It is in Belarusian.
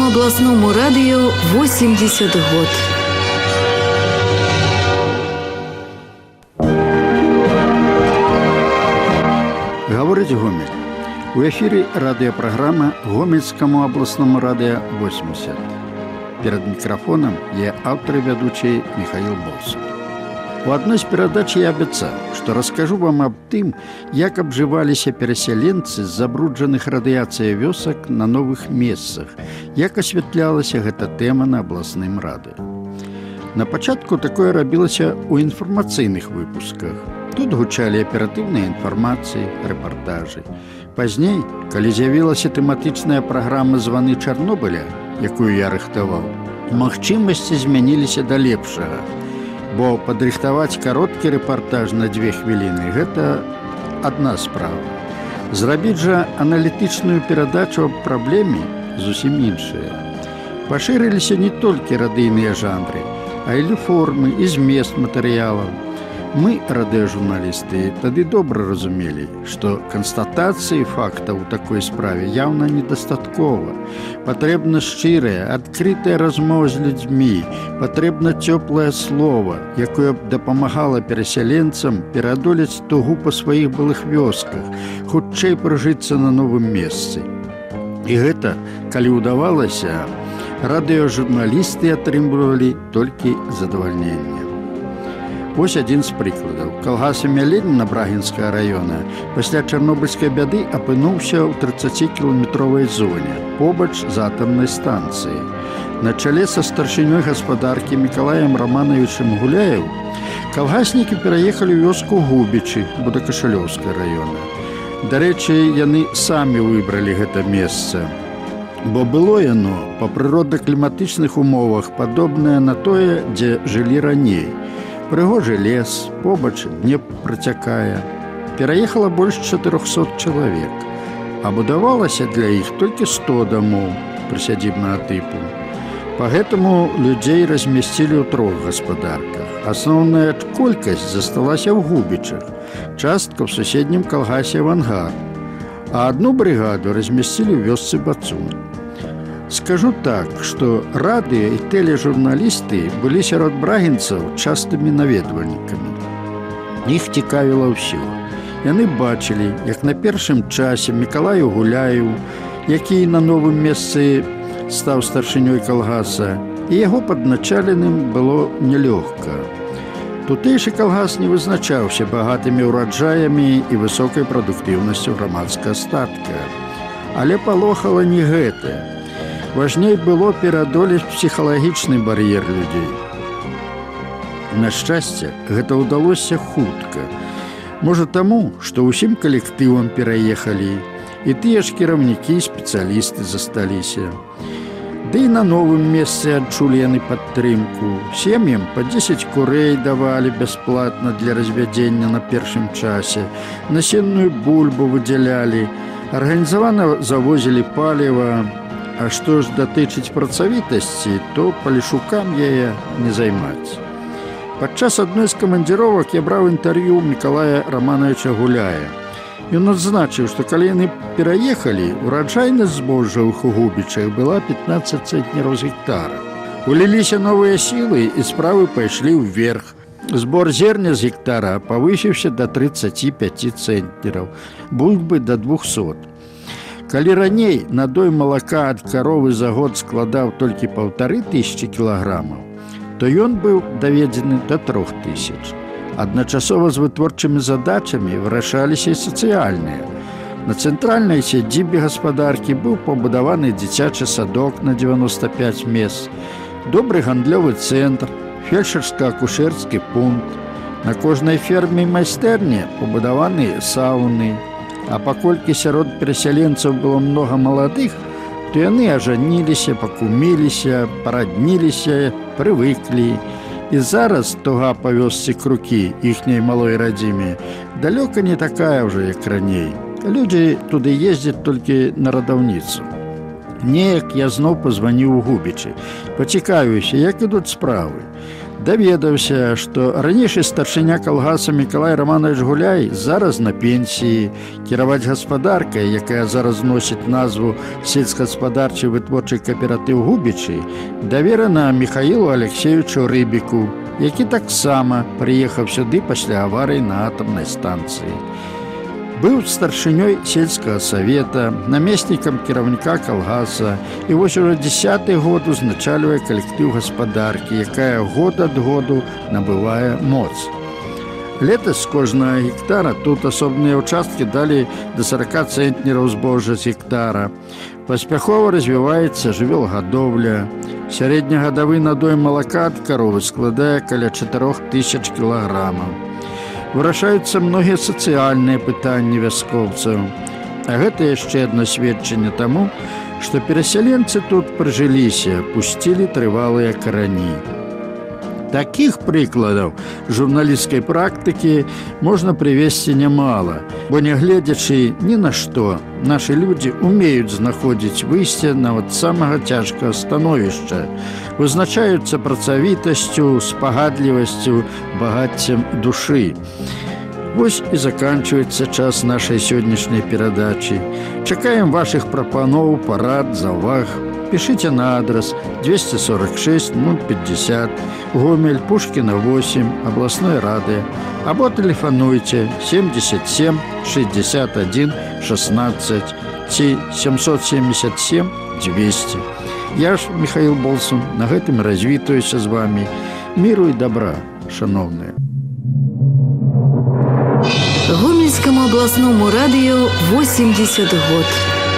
областному радио 80 год. Гаворыць Гомель. У эфире радиопрограмма Гомельскому областному радио 80. Перед микрофоном я автор и ведущий Михаил Болсов. У одной з перадач я абяцаў, што раскажу вам аб тым, як абжываліся перасяленцы з забруджаных радыяцыяй вёсак на новых месцах, як асвятлялася гэта тэма на абласным радыё. На пачатку такое рабілася ў інфармацыйных выпусках. Тут гучалі аператыўныя інфармацыі, рэпартажы. Пазней, калі з'явілася тэматычная праграма «Званы Чарнобыля», якую я рыхтаваў, магчымасці змяніліся да лепшага. Бо падрыхтаваць кароткі рэпартаж на 2 хвіліны – гэта адна справа. Зрабіць жа аналітычную перадачу аб праблеме зусім іншая. Пашырыліся не толькі радыйныя жанры, а і формы і змест матэрыялаў. Мы, радыёжурналісты, тады добра разумелі, што канстатацыі фактаў у такой справе яўна недастаткова. Патрэбна шчырая, адкрытая размова з людзьмі, патрэбна цёплае слова, якое б дапамагала перасяленцам пераадолець тугу па сваіх былых вёсках, хутчэй пражыцца на новым месцы. І гэта, калі ўдавалася, радыёжурналісты атрымлівалі толькі задавальненне. Вось адзін з прыкладаў. Калгас імя Леніна Брагінскага раёна пасля чарнобыльскай бяды апынуўся ў 30-кіламетровай зоне, побач з атамнай станцыяй. На чале са старшынёй гаспадаркі Мікалаем Рамановичем Гуляев калгаснікі пераехалі ў вёску Губічы Будакашалёўскага раёна. Дарэчы, яны самі выбралі гэта месца, бо было яно па прыродна-кліматычных умовах падобнае на тое, дзе жылі раней. Прыгожы лес, побач Днепр працякае. Пераехала больш 400 чалавек, а будавалася для іх толькі 100 дамоў прысядзібнага тыпу. Па гэтаму людзей размясцілі ў 3 гаспадарках. Асноўная колькасць засталася ў Губічах, частка ў суседнім калгасе Авангар, а адну брыгаду размясцілі ў вёсцы Бацун. Скажу так, што радыё і тэлежурналісты былі сярод брагінцаў частымі наведвальнікамі. Іх цікавіла ўсё. Яны бачылі, як на першым часе Мікалаю Гуляеву, які на новым месцы стаў старшынёй калгаса, і яго падначаленым было нялёгка. Тутэйшы калгас не вызначаўся багатымі ўраджаямі і высокай прадуктыўнасцю грамадскага статка. Але палохала не гэта. Важней было пераадолець псіхалагічны бар'ер людзей. На шчасце, гэта ўдалося хутка. Можа таму, што ўсім калектывам пераехалі, і тыя ж кіраўнікі і спецыялісты засталіся. Ды і на новым месцы адчулі яны падтрымку. Сем'ям па 10 курэй давалі бясплатна для развядзення на першым часе, насенную бульбу выдзялялі, арганізавана завозілі паліва. А што ж датычыць працавітасці, то палішукам яе не займаць. Падчас адной з камандзіровак я браў інтэрв'ю Мікалая Рамановича Гуляя. Ён адзначыў, што калі яны пераехалі, ураджайнасць збожжа ў Губічах была 15 цэнтнераў з гектара. Уліліся новыя сілы, і справы пайшлі ўверх. Збор зерня з гектара павысіўся да 35 цэнтнераў, бульбы да 200. Калі раней надой малака ад каровы за год складаў толькі 1500 кілаграмаў, то ён быў даведзены да 3000. Адначасова з вытворчымі задачамі вырашаліся і сацыяльныя. На цэнтральнай сядзібе гаспадаркі быў пабудаваны дзіцячы садок на 95 мест, добры гандлёвы цэнтр, фельчарска-акушэрскі пункт. На кожнай ферме і майстэрні пабудаваны сауны. А паколькі сярод перасяленцаў было многа маладых, то яны ажаніліся, пакуміліся, парадніліся, прывыклі. І зараз туга па вёсцы Крукі, іхняй малой радзіме, далёка не такая ўжо, як раней. Людзі туды ездзяць толькі на радаўніцу. Неяк я зноў пазваніў у Губічы. Пацікавіўся, як ідуць справы. Даведаўся, што ранейшы старшыня калгаса Мікалай Раманович Гуляй зараз на пенсіі. Кіраваць гаспадаркай, якая зараз носіць назву сельскагаспадарчы вытворчы кааператыў Губічы, даверана Міхаілу Алексеевичу Рыбіку, які таксама прыехаў сюды пасля аварыі на атамнай станцыі. Быў старшынёй сельскага савета, намеснікам кіраўніка калгаса і вось ужо 10-й год узначальвае калектыў гаспадаркі, якая год ад году набывае моц. Летась з кожнага гектара тут асобныя ўчасткі далі да 40 цэнтнераў збожжа з гектара. Паспяхова развіваецца жывёлагадоўля. Сярэднегадавы надой малака ад каровы складае каля 4000 кілаграмаў. Вырашаюцца многія сацыяльныя пытанні вяскоўцаў. А гэта яшчэ адно сведчанне таму, што перасяленцы тут прыжыліся, пусцілі трывалыя карані. Такіх прыкладаў журналісцкай практыкі можна прывесці нямала, бо нягледзячы ні на што, нашы людзі умеюць знаходзіць выйсце нават самага цяжкага становішча, вызначаюцца працавітасцю, спагадлівасцю, багаццем душы. Вось і заканчваецца час нашай сённяшняй перадачы. Чакаем вашых прапаноў, парад, заўваг. Пішыце на адрас 246 050, Гомель, Пушкіна 8, абласной рады, або тэлефануйце 77 61 16 ці 777 200. Я ж, Михаил Болсун, на гэтым развітаюся з вами. Міру і добра, шановныя. Гомельскому областному радио 80 год.